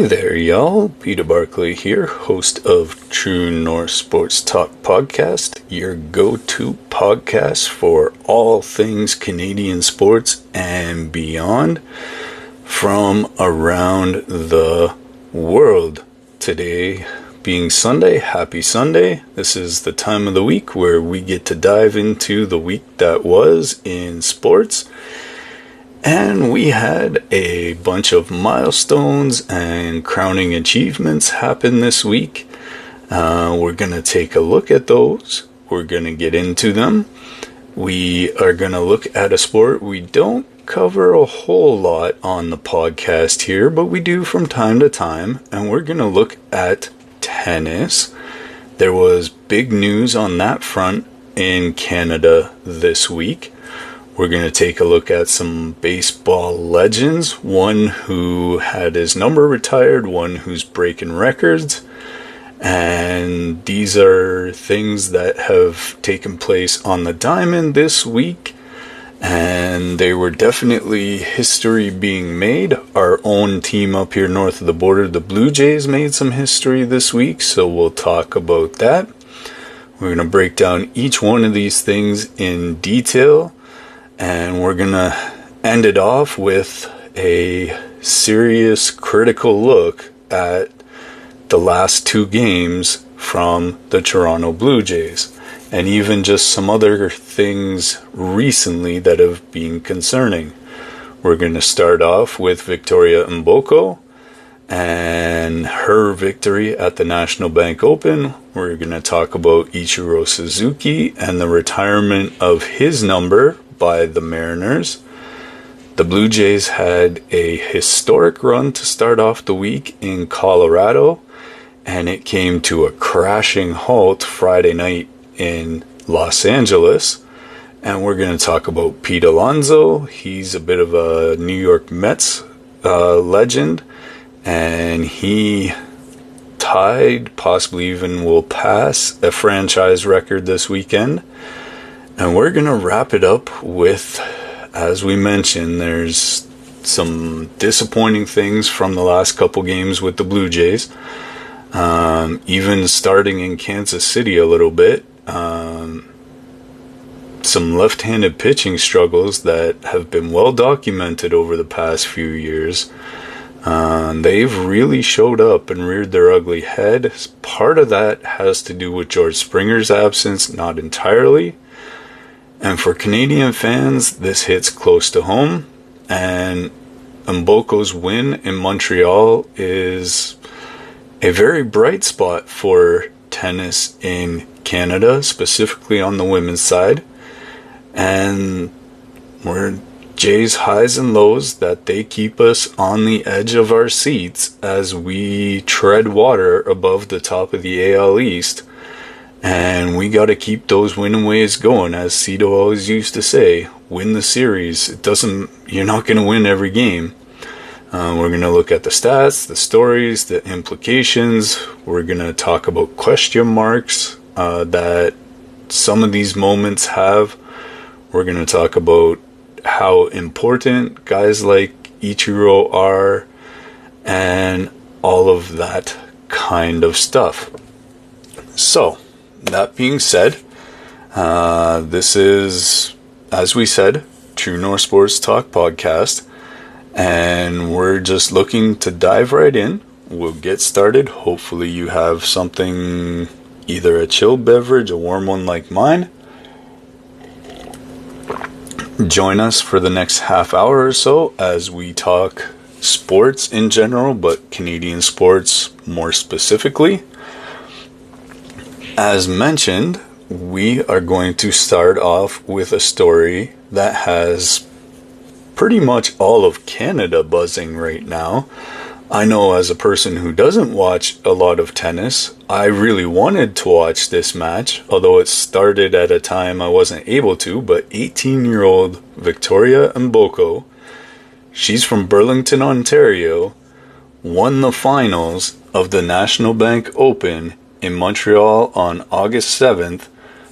Hey there, y'all. Peter Barclay here, host of True North Sports Talk Podcast, your go-to podcast for all things Canadian sports and beyond from around the world. Today being Sunday, happy Sunday. This is the time of the week where we get to dive into the week that was in sports. And we had a bunch of milestones and crowning achievements happen this week. We're going to take a look at those. We're going to get into them. We are going to look at a sport we don't cover a whole lot on the podcast here, but we do from time to time. And we're going to look at tennis. There was big news on that front in Canada this week. We're going to take a look at some baseball legends, one who had his number retired, one who's breaking records, and these are things that have taken place on the diamond this week, and they were definitely history being made. Our own team up here north of the border, the Blue Jays, made some history this week, so we'll talk about that. We're going to break down each one of these things in detail. And we're going to end it off with a serious, critical look at the last two games from the Toronto Blue Jays. And even just some other things recently that have been concerning. We're going to start off with Victoria Mboko and her victory at the National Bank Open. We're going to talk about Ichiro Suzuki and the retirement of his number by the Mariners. The Blue Jays had a historic run to start off the week in Colorado, and it came to a crashing halt Friday night in Los Angeles. And we're going to talk about Pete Alonso. He's a bit of a New York Mets legend, and he tied, possibly even will pass, a franchise record this weekend. And we're going to wrap it up with, as we mentioned, there's some disappointing things from the last couple games with the Blue Jays. Even starting in Kansas City a little bit. Some left-handed pitching struggles that have been well documented over the past few years. They've really showed up and reared their ugly head. Part of that has to do with George Springer's absence, not entirely. And for Canadian fans, this hits close to home. And Mboko's win in Montreal is a very bright spot for tennis in Canada, specifically on the women's side. And we're Jay's highs and lows that they keep us on the edge of our seats as we tread water above the top of the AL East. And we got to keep those winning ways going, as Cito always used to say. Win the series. You're not going to win every game. We're going to look at the stats, the stories, the implications. We're going to talk about question marks that some of these moments have. We're going to talk about how important guys like Ichiro are, and all of that kind of stuff. So, that being said, this is, as we said, True North Sports Talk Podcast, and we're just looking to dive right in. We'll get started. Hopefully you have something, either a chilled beverage, a warm one like mine. Join us for the next half hour or so as we talk sports in general, but Canadian sports more specifically. As mentioned, we are going to start off with a story that has pretty much all of Canada buzzing right now. I know, as a person who doesn't watch a lot of tennis, I really wanted to watch this match, although it started at a time I wasn't able to, but 18-year-old Victoria Mboko, she's from Burlington, Ontario, won the finals of the National Bank Open in Montreal on August 7th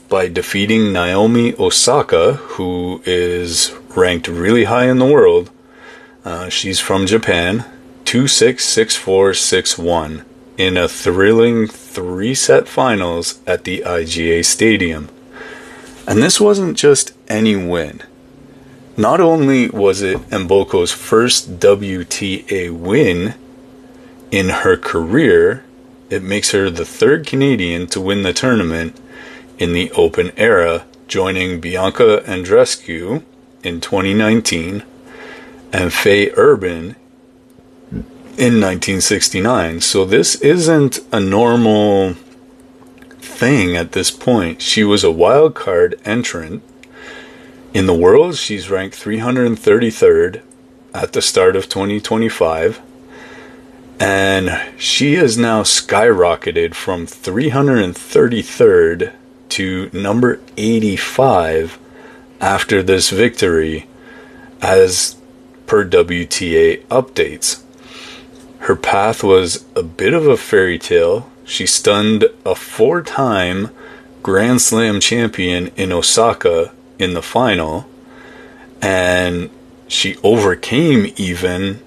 by defeating Naomi Osaka, who is ranked really high in the world. She's from Japan, 2-6, 6-4, 6-1 in a thrilling 3-set finals at the IGA Stadium. And this wasn't just any win. Not only was it Mboko's first WTA win in her career, it makes her the third Canadian to win the tournament in the Open era, joining Bianca Andreescu in 2019 and Faye Urban in 1969. So this isn't a normal thing at this point. She was a wild card entrant. In the world, she's ranked 333rd at the start of 2025. And she has now skyrocketed from 333rd to number 85 after this victory, as per WTA updates. Her path was a bit of a fairy tale. She stunned a 4-time Grand Slam champion in Osaka in the final, and she overcame even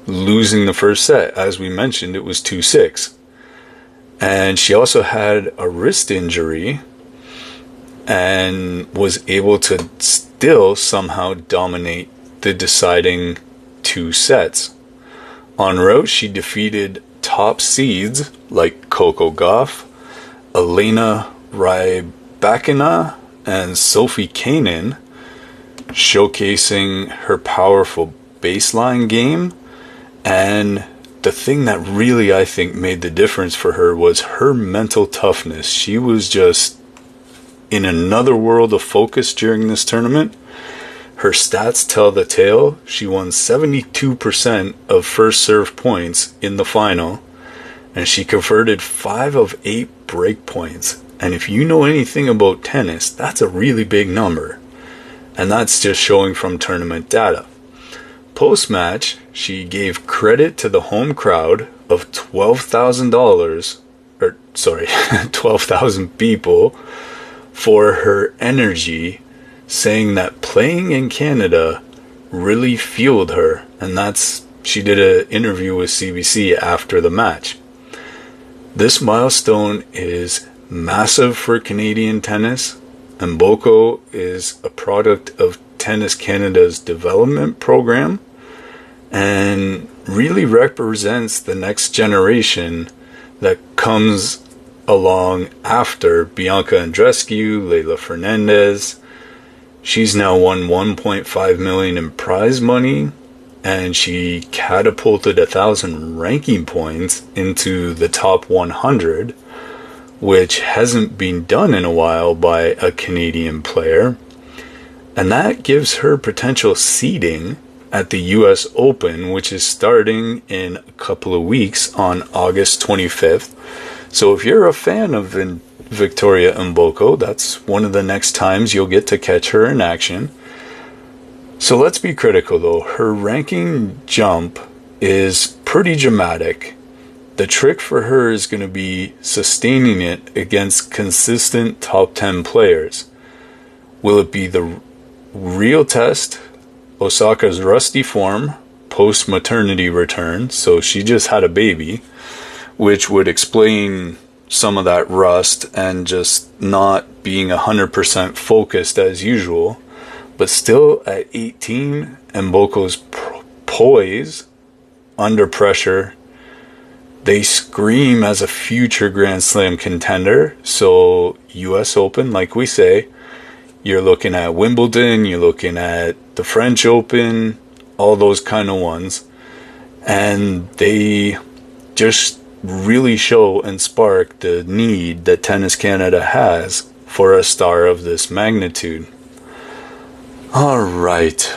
losing the first set. As we mentioned, it was 2-6. And she also had a wrist injury and was able to still somehow dominate the deciding 2 sets. En route, she defeated top seeds like Coco Gauff, Elena Rybakina, and Sophie Kanin, showcasing her powerful baseline game. And the thing that really, I think, made the difference for her was her mental toughness. She was just in another world of focus during this tournament. Her stats tell the tale. She won 72% of first serve points in the final, and she converted 5 of 8 break points. And if you know anything about tennis, that's a really big number. And that's just showing from tournament data. Post-match, she gave credit to the home crowd of $12,000 people for her energy, saying that playing in Canada really fueled her. And she did an interview with CBC after the match. This milestone is massive for Canadian tennis. Mboko is a product of Tennis Canada's development program and really represents the next generation that comes along after Bianca Andreescu, Leylah Fernandez. She's now won $1.5 million in prize money, and she catapulted 1,000 ranking points into the top 100, which hasn't been done in a while by a Canadian player. And that gives her potential seeding at the US Open, which is starting in a couple of weeks on August 25th. So if you're a fan of Victoria Mboko, that's one of the next times you'll get to catch her in action. So let's be critical though. Her ranking jump is pretty dramatic. The trick for her is going to be sustaining it against consistent top 10 players. Will it be the real test? Osaka's rusty form post-maternity return, so she just had a baby, which would explain some of that rust and just not being 100% focused as usual. But still at 18, Mboko's poise under pressure, they scream as a future Grand Slam contender. So US Open, like we say, you're looking at Wimbledon, you're looking at the French Open, all those kind of ones. And they just really show and spark the need that Tennis Canada has for a star of this magnitude. All right,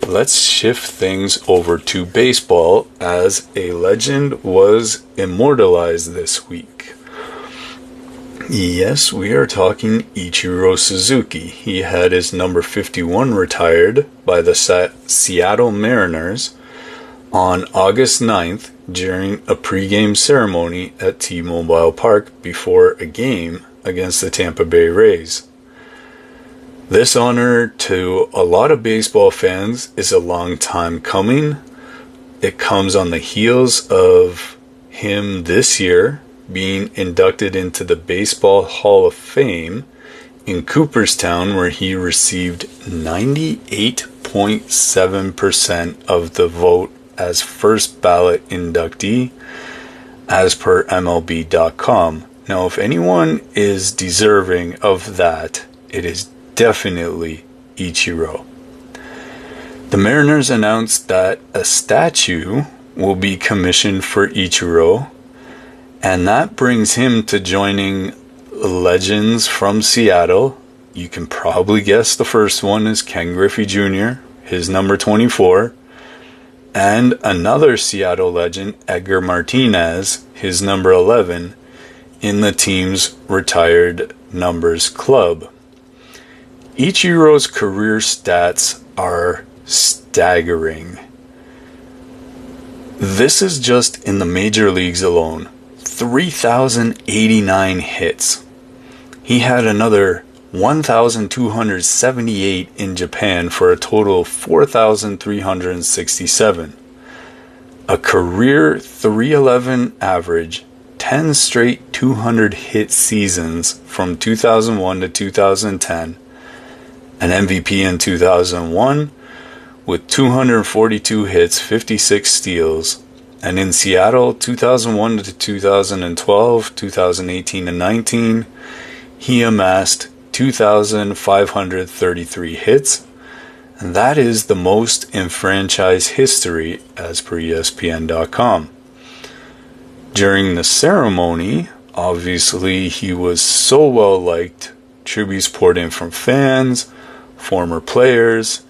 let's shift things over to baseball, as a legend was immortalized this week. Yes, we are talking Ichiro Suzuki. He had his number 51 retired by the Seattle Mariners on August 9th during a pregame ceremony at T-Mobile Park before a game against the Tampa Bay Rays. This honor to a lot of baseball fans is a long time coming. it comes on the heels of him this year being inducted into the Baseball Hall of Fame in Cooperstown, where he received 98.7% of the vote as first ballot inductee, as per MLB.com. Now, if anyone is deserving of that, it is definitely Ichiro. The Mariners announced that a statue will be commissioned for Ichiro, and that brings him to joining legends from Seattle. You can probably guess the first one is Ken Griffey Jr., his number 24, and another Seattle legend, Edgar Martinez, his number 11, in the team's retired numbers club. Ichiro's career stats are staggering. This is just in the major leagues alone. 3,089 hits. He had another 1,278 in Japan for a total of 4,367. A career 311 average, 10 straight 200 hit seasons from 2001 to 2010, an MVP in 2001 with 242 hits, 56 steals, and in Seattle 2001 to 2012, 2018 and 19, he amassed 2,533 hits, and that is the most in franchise history as per ESPN.com. During the ceremony, obviously he was so well liked, tributes poured in from fans, former players,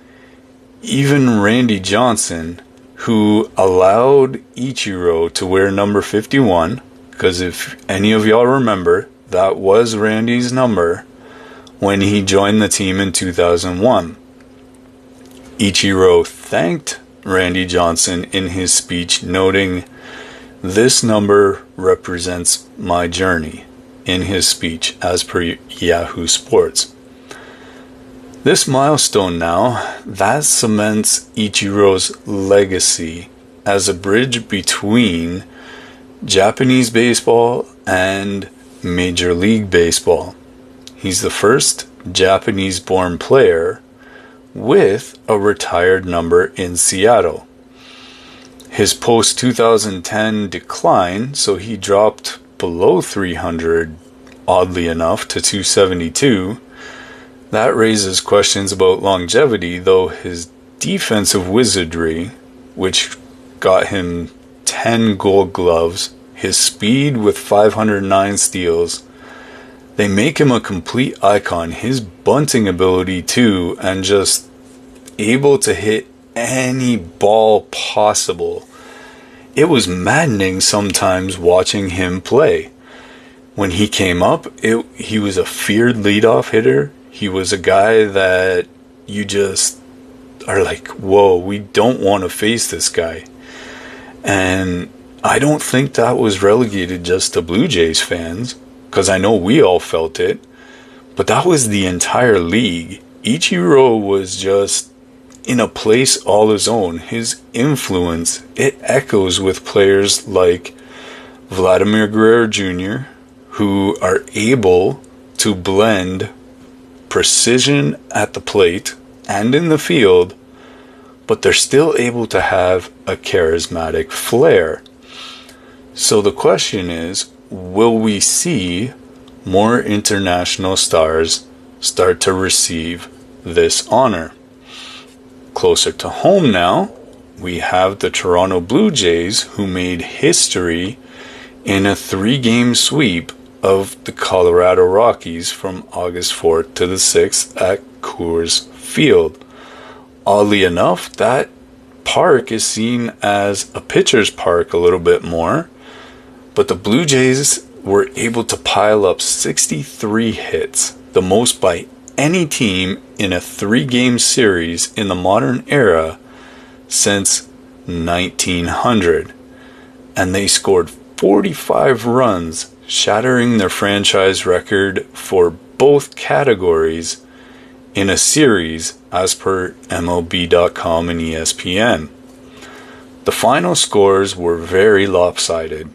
even Randy Johnson, who allowed Ichiro to wear number 51, because if any of y'all remember, that was Randy's number when he joined the team in 2001. Ichiro thanked Randy Johnson in his speech, noting, "This number represents my journey," in his speech, as per Yahoo Sports. This milestone now, that cements Ichiro's legacy as a bridge between Japanese baseball and Major League Baseball. He's the first Japanese-born player with a retired number in Seattle. His post-2010 decline, so he dropped below 300, oddly enough, to 272. That raises questions about longevity, though his defensive wizardry, which got him 10 gold gloves, his speed with 509 steals, they make him a complete icon. His bunting ability too, and just able to hit any ball possible. It was maddening sometimes watching him play. When he came up, he was a feared leadoff hitter. He was a guy that you just are like, whoa, we don't want to face this guy. And I don't think that was relegated just to Blue Jays fans, because I know we all felt it, but that was the entire league. Ichiro was just in a place all his own. His influence, it echoes with players like Vladimir Guerrero Jr., who are able to blend precision at the plate and in the field, but they're still able to have a charismatic flair. So the question is, will we see more international stars start to receive this honor? Closer to home now, we have the Toronto Blue Jays, who made history in a 3-game sweep of the Colorado Rockies from August 4th to the 6th at Coors Field. Oddly enough, that park is seen as a pitcher's park a little bit more, but the Blue Jays were able to pile up 63 hits, the most by any team in a 3-game series in the modern era since 1900. And they scored 45 runs, shattering their franchise record for both categories in a series as per MLB.com and ESPN. The final scores were very lopsided.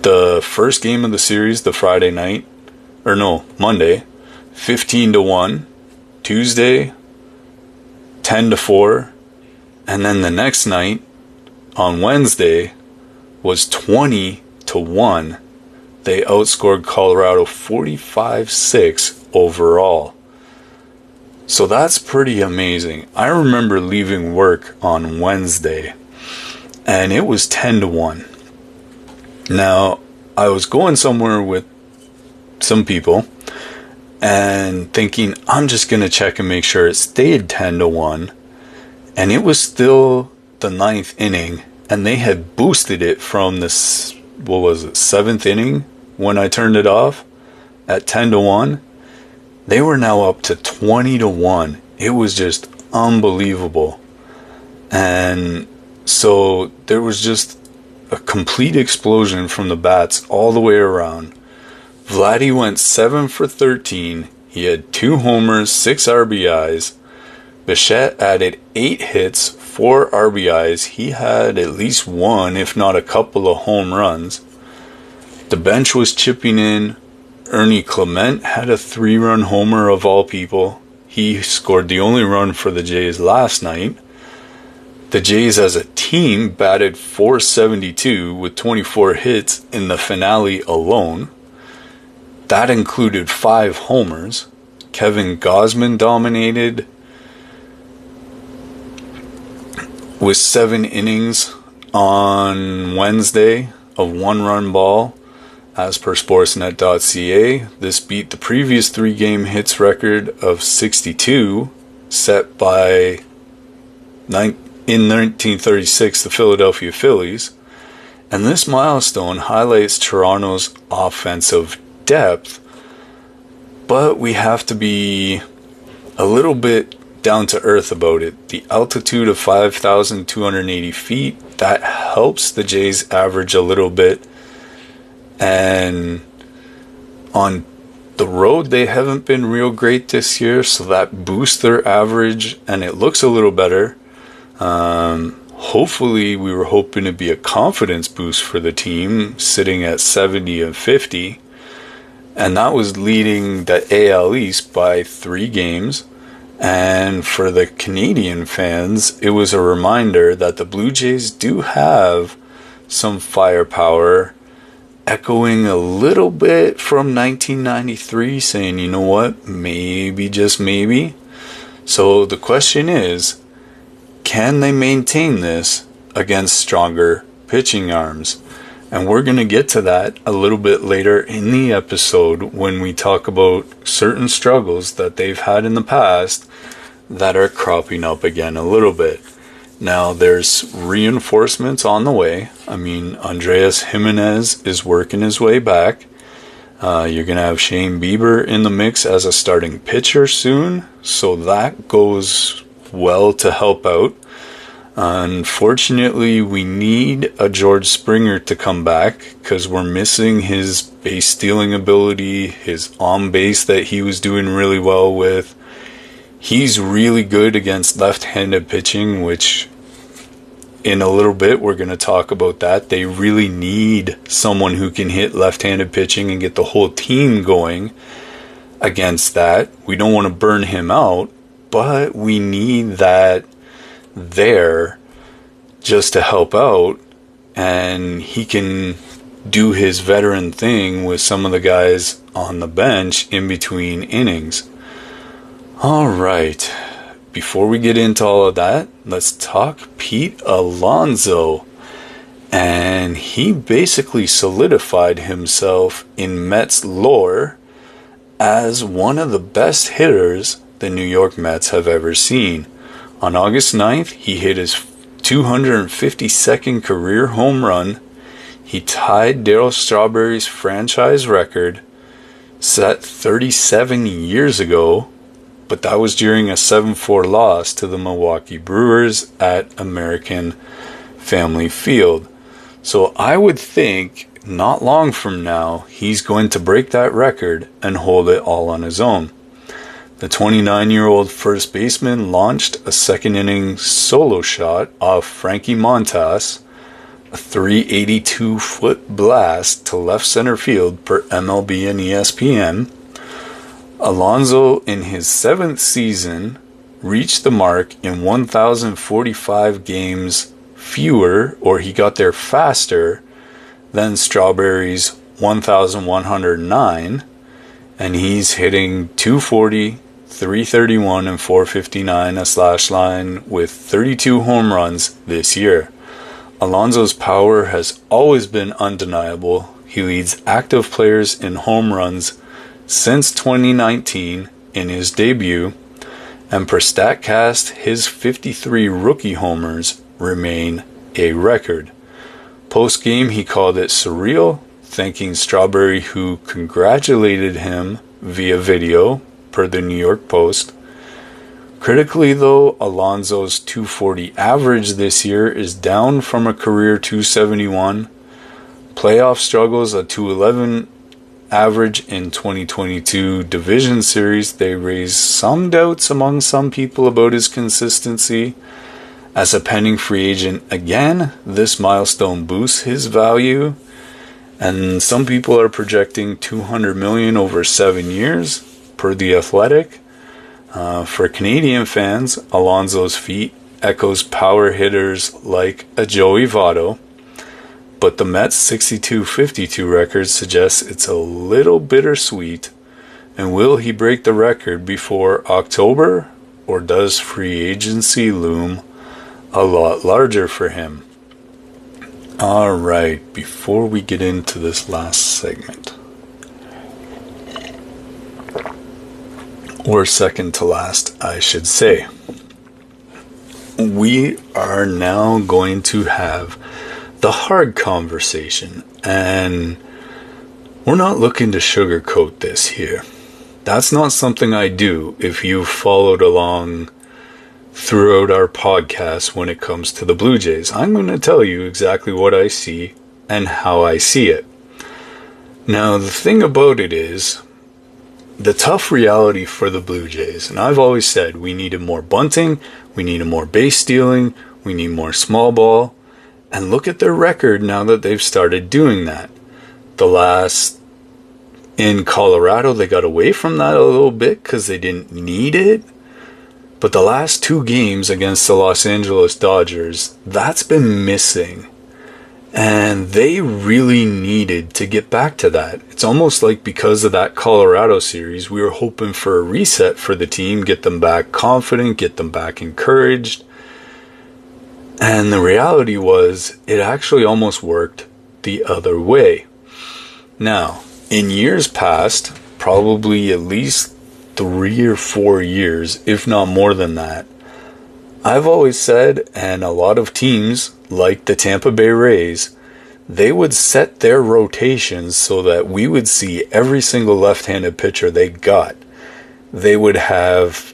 The first game of the series, the Monday, 15-1. Tuesday, 10-4. And then the next night, on Wednesday, was 20-1. They outscored Colorado 45-6 overall. So that's pretty amazing. I remember leaving work on Wednesday, and it was 10-1. Now, I was going somewhere with some people, and thinking, I'm just going to check and make sure it stayed 10-1. And it was still the 9th inning, and they had boosted it from the, 7th inning when I turned it off at 10-1. They were now up to 20-1. It was just unbelievable. And so there was just a complete explosion from the bats all the way around. Vladdy went 7 for 13. He had 2 homers, 6 RBIs. Bichette added 8 hits, 4 RBIs. He had at least one, if not a couple of home runs. The bench was chipping in. Ernie Clement had a 3-run homer of all people. He scored the only run for the Jays last night. The Jays as a team batted .472 with 24 hits in the finale alone. That included 5 homers. Kevin Gausman dominated with 7 innings on Wednesday of 1-run ball. As per Sportsnet.ca, this beat the previous 3-game hits record of 62 set by in 1936 the Philadelphia Phillies. And this milestone highlights Toronto's offensive depth, but we have to be a little bit down to earth about it. The altitude of 5,280 feet, that helps the Jays average a little bit. And on the road, they haven't been real great this year, so that boosts their average, and it looks a little better. Hopefully, we were hoping to be a confidence boost for the team, sitting at 70 and 50. And that was leading the AL East by 3 games. And for the Canadian fans, it was a reminder that the Blue Jays do have some firepower, echoing a little bit from 1993, saying, you know what, maybe, just maybe. So the question is, can they maintain this against stronger pitching arms? And we're going to get to that a little bit later in the episode when we talk about certain struggles that they've had in the past that are cropping up again a little bit. Now, there's reinforcements on the way. I mean, Andreas Jimenez is working his way back. You're going to have Shane Bieber in the mix as a starting pitcher soon, so that goes well to help out. Unfortunately, we need a George Springer to come back because we're missing his base stealing ability, his on base that he was doing really well with. He's really good against left-handed pitching, which in a little bit we're going to talk about that. They really need someone who can hit left-handed pitching and get the whole team going against that. We don't want to burn him out, but we need that there just to help out, and he can do his veteran thing with some of the guys on the bench in between innings. All right, before we get into all of that, let's talk Pete Alonso. And he basically solidified himself in Mets lore as one of the best hitters the New York Mets have ever seen. On August 9th, he hit his 252nd career home run. He tied Darryl Strawberry's franchise record, set 37 years ago, but that was during a 7-4 loss to the Milwaukee Brewers at American Family Field. So I would think not long from now, he's going to break that record and hold it all on his own. The 29-year-old first baseman launched a second-inning solo shot off Frankie Montas, a 382-foot blast to left center field per MLB and ESPN. Alonso, in his 7th season, reached the mark in 1,045 games fewer, or he got there faster, than Strawberry's 1,109, and he's hitting 240, 331, and 459 a slash line with 32 home runs this year. Alonso's power has always been undeniable. He leads active players in home runs since 2019 in his debut, and per StatCast, his 53 rookie homers remain a record. Post-game, he called it surreal, thanking Strawberry, who congratulated him via video, per the New York Post. Critically, though, Alonso's 240 average this year is down from a career 271. Playoff struggles, a 211 average in 2022 Division Series, they raise some doubts among some people about his consistency. As a pending free agent again, this milestone boosts his value, and some people are projecting $200 million over 7 years, per The Athletic. For Canadian fans, Alonso's feat echoes power hitters like a Joey Votto, but the Mets' 62-52 record suggests it's a little bittersweet. And will he break the record before October, or does free agency loom a lot larger for him? Alright, before we get into this last segment, or second to last, I should say, we are now going to have the hard conversation, and we're not looking to sugarcoat this here. That's not something I do if you've followed along throughout our podcast when it comes to the Blue Jays. I'm going to tell you exactly what I see and how I see it. Now, the thing about it is, the tough reality for the Blue Jays, and I've always said we needed more bunting, we needed more base stealing, we need more small ball, and look at their record now that they've started doing that. In Colorado, they got away from that a little bit because they didn't need it. But the last 2 games against the Los Angeles Dodgers, that's been missing. And they really needed to get back to that. It's almost like because of that Colorado series, we were hoping for a reset for the team, get them back confident, get them back encouraged. And the reality was, it actually almost worked the other way. Now, in years past, probably at least 3 or 4 years, if not more than that, I've always said, and a lot of teams, like the Tampa Bay Rays, they would set their rotations so that we would see every single left-handed pitcher they got. They would have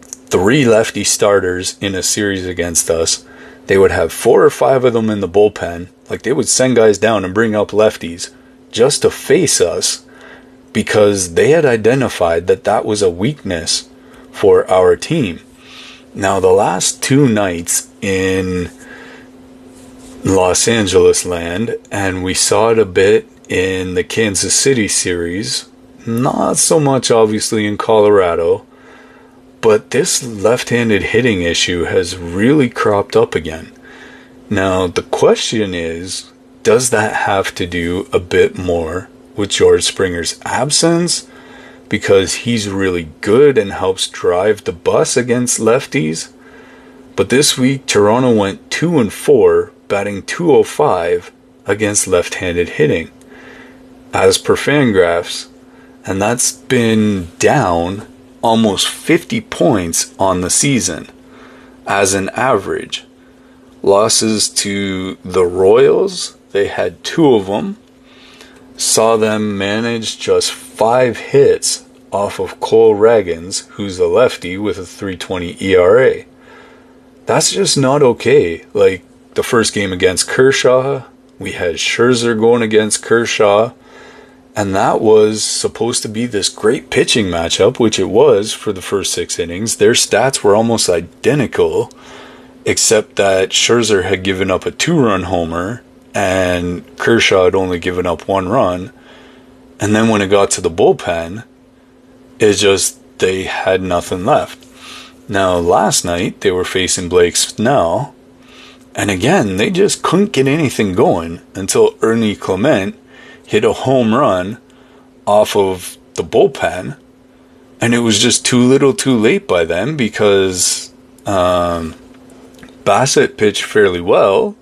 3 lefty starters in a series against us. They would have 4 or 5 of them in the bullpen. Like, they would send guys down and bring up lefties just to face us, because they had identified that that was a weakness for our team. Now, the last 2 nights in Los Angeles land, and we saw it a bit in the Kansas City series, not so much obviously in Colorado, but this left-handed hitting issue has really cropped up again. Now, the question is, does that have to do a bit more with George Springer's absence, because he's really good and helps drive the bus against lefties? But this week, Toronto went 2-4, batting .205 against left-handed hitting, as per Fangraphs, and that's been down almost 50 points on the season as an average. Losses to the Royals, they had 2 of them. Saw them manage just 5 hits off of Cole Ragans, who's a lefty with a 3.20 ERA. That's just not okay. Like, the first game against Kershaw, we had Scherzer going against Kershaw, And that was supposed to be this great pitching matchup, which it was for the first 6 innings. Their stats were almost identical, except that Scherzer had given up a 2-run homer and Kershaw had only given up 1 run. And then when it got to the bullpen, they had nothing left. Now, last night, they were facing Blake Snell, and again, they just couldn't get anything going until Ernie Clement hit a home run off of the bullpen, and it was just too little too late by then because Bassett pitched fairly well,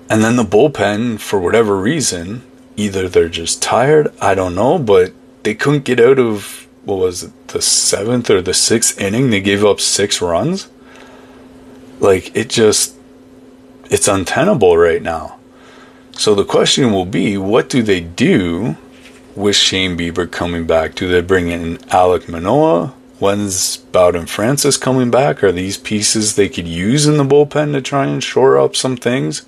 and then the bullpen, for whatever reason, either they're just tired, I don't know, but they couldn't get out of, what was it, the 7th or the 6th inning. They gave up 6 runs. It's untenable right now. So the question will be, what do they do with Shane Bieber coming back? Do they bring in Alek Manoah? When's Bowden Francis coming back? Are these pieces they could use in the bullpen to try and shore up some things?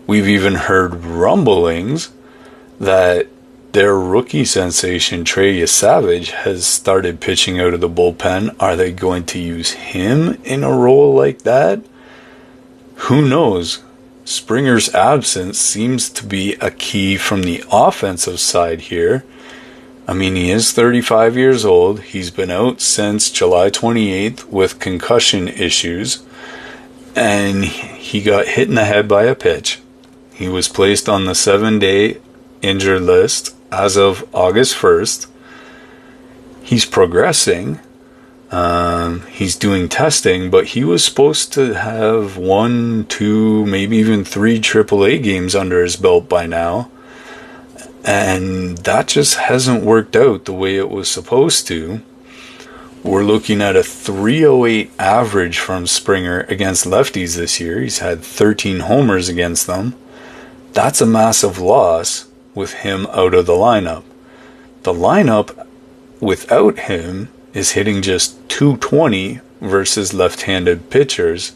We've even heard rumblings that their rookie sensation, Trey Savage, has started pitching out of the bullpen. Are they going to use him in a role like that? Who knows? Springer's absence seems to be a key from the offensive side here. I mean, he is 35 years old. He's been out since July 28th with concussion issues, and he got hit in the head by a pitch. He was placed on the 7-day injured list as of August 1st. He's progressing. He's doing testing, but he was supposed to have 1, 2, maybe even 3 AAA games under his belt by now. And that just hasn't worked out the way it was supposed to. We're looking at a 308 average from Springer against lefties this year. He's had 13 homers against them. That's a massive loss with him out of the lineup. The lineup without him is hitting just 220 versus left-handed pitchers,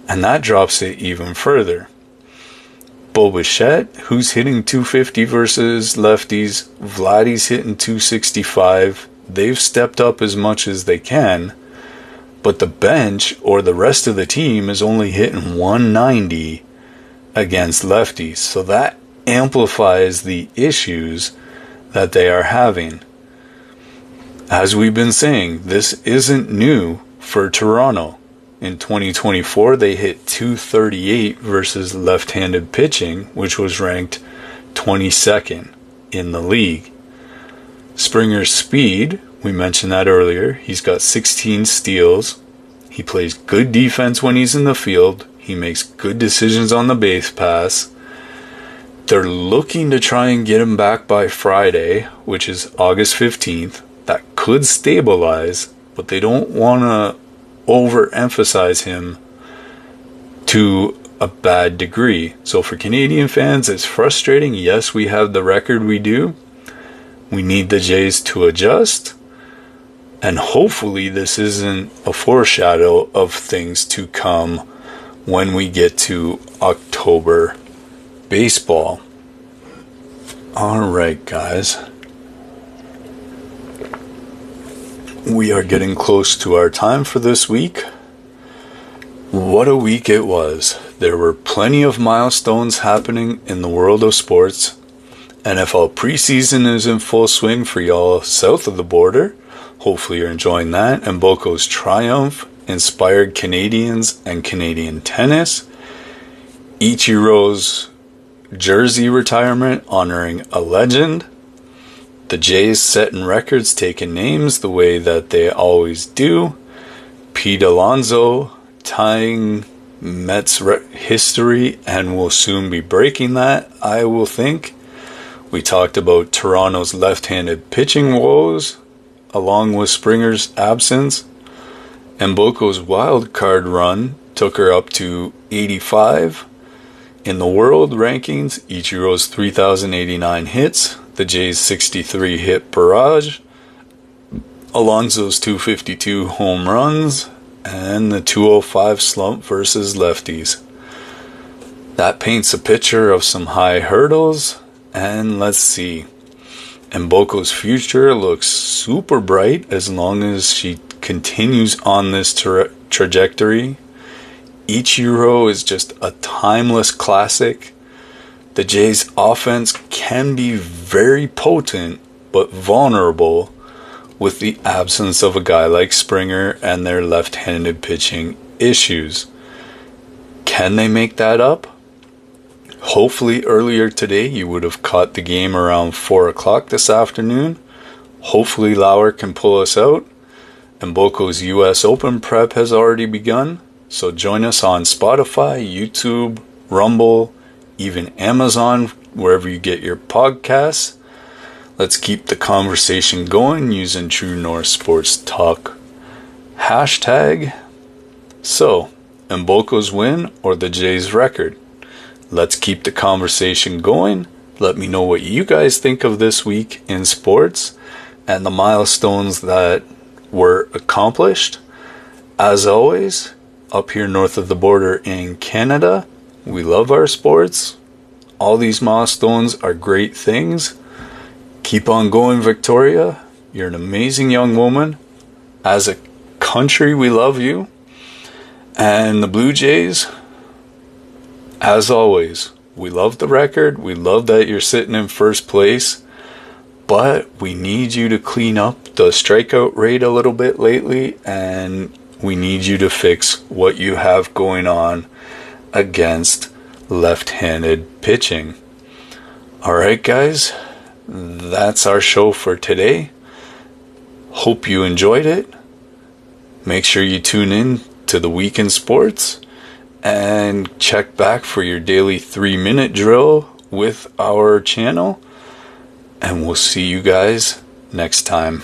and that drops it even further. Bo Bichette, who's hitting 250 versus lefties, Vladdy's hitting 265. They've stepped up as much as they can, but the bench or the rest of the team is only hitting 190 against lefties, so that amplifies the issues that they are having. As we've been saying, this isn't new for Toronto. In 2024, they hit 238 versus left-handed pitching, which was ranked 22nd in the league. Springer's speed, we mentioned that earlier. He's got 16 steals. He plays good defense when he's in the field. He makes good decisions on the base pass. They're looking to try and get him back by Friday, which is August 15th. That could stabilize, but they don't want to overemphasize him to a bad degree. So for Canadian fans, it's frustrating. Yes, we have the record we do. We need the Jays to adjust. And hopefully this isn't a foreshadow of things to come when we get to October baseball. All right, guys. We are getting close to our time for this week. What a week it was. There were plenty of milestones happening in the world of sports. NFL preseason is in full swing for y'all south of the border. Hopefully you're enjoying that. And Mboko's triumph inspired Canadians and Canadian tennis. Ichiro's jersey retirement honoring a legend. The Jays setting records, taking names the way that they always do. Pete Alonso tying Mets history and will soon be breaking that, I will think. We talked about Toronto's left-handed pitching woes, along with Springer's absence. Mboko's wild card run took her up to 85. In the world rankings, Ichiro's 3,089 hits, the Jays' 63 hit barrage, Alonso's 252 home runs, and the 205 slump versus lefties. That paints a picture of some high hurdles And let's see. Mboko's future looks super bright as long as she continues on this trajectory. Ichiro is just a timeless classic. The Jays' offense can be very potent but vulnerable with the absence of a guy like Springer and their left-handed pitching issues. Can they make that up? Hopefully earlier today you would have caught the game around 4 o'clock this afternoon. Hopefully Lauer can pull us out. Mboko's US Open prep has already begun. So join us on Spotify, YouTube, Rumble, even Amazon, wherever you get your podcasts. Let's keep the conversation going using True North Sports Talk hashtag. So, Mboko's win or the Jays record? Let's keep the conversation going. Let me know what you guys think of this week in sports and the milestones that were accomplished. As always, up here north of the border in Canada, we love our sports. All these milestones are great things. Keep on going, Victoria. You're an amazing young woman. As a country, we love you. And the Blue Jays, as always, we love the record. We love that you're sitting in first place. But we need you to clean up the strikeout rate a little bit lately. And we need you to fix what you have going on against left-handed pitching. All right, guys. That's our show for today. Hope you enjoyed it. Make sure you tune in to the Week in Sports and check back for your daily 3-minute drill with our channel. And we'll see you guys next time.